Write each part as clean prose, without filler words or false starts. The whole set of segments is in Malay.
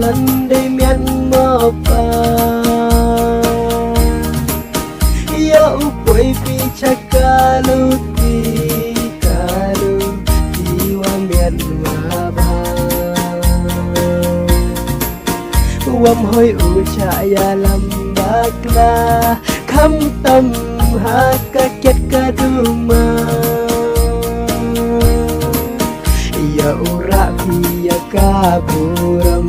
lan đây miền mơ pa yo quay pi chakalu kalu jiwa miền ma ba wam hoi u chaya lam bakla kham tâm ha ka ket ka duma ya ura pi ya kaburam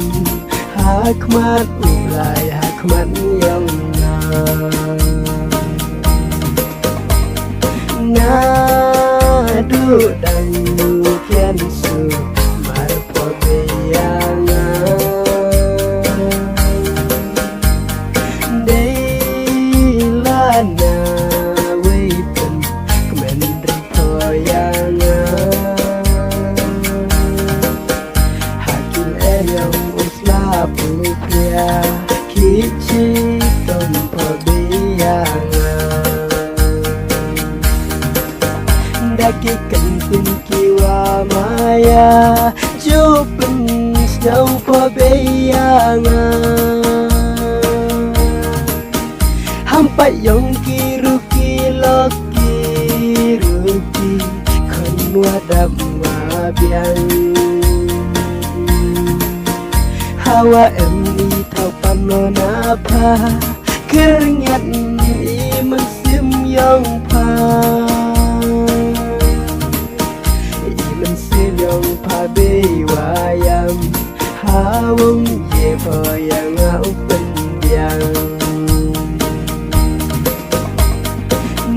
hakmat ulai hakmat yang ngadu dan kian su marpo beyanga deilana wepen kemendri toyanga hakil yang usla pupia kici tompo beyanga daki kentin kiwa maya jupin snow po beyanga hampai yong kiruki loki ruki konwa damwa biang hawa emni thau panona pa keringat i musim yong pa silyong pabewayam hawong ye yang au pendiang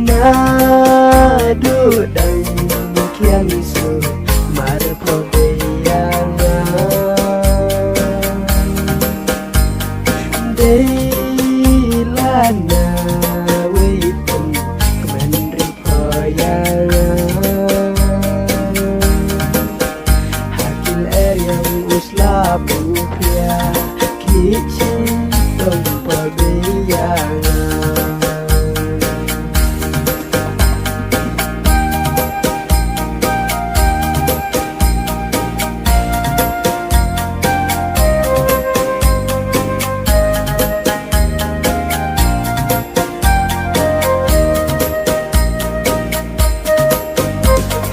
nadu dan kian su marpo beyang deilana wepen kemendri poyang pupia kici tompo beyanga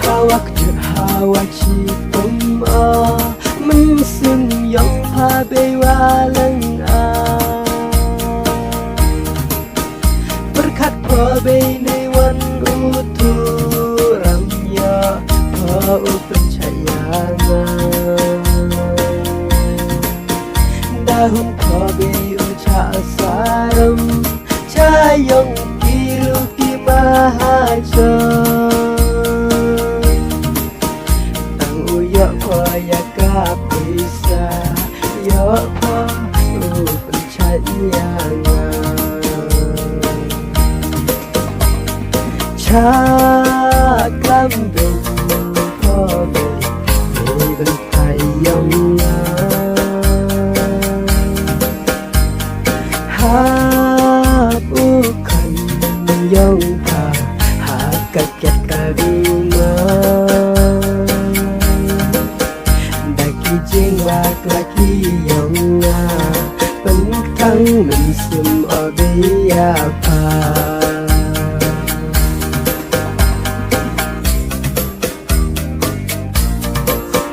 hawak citum musim yang pabewalang berkat probei wan utu ramya pau percayanga dahun probei uca saram cayong kiru ki mahaja tang uyok koya kapisa yo po percayanga cakam dong po ben tayong ha bukan yang pa ha kaket kaduma daki jengwak laki yang pentang mensum obeya pa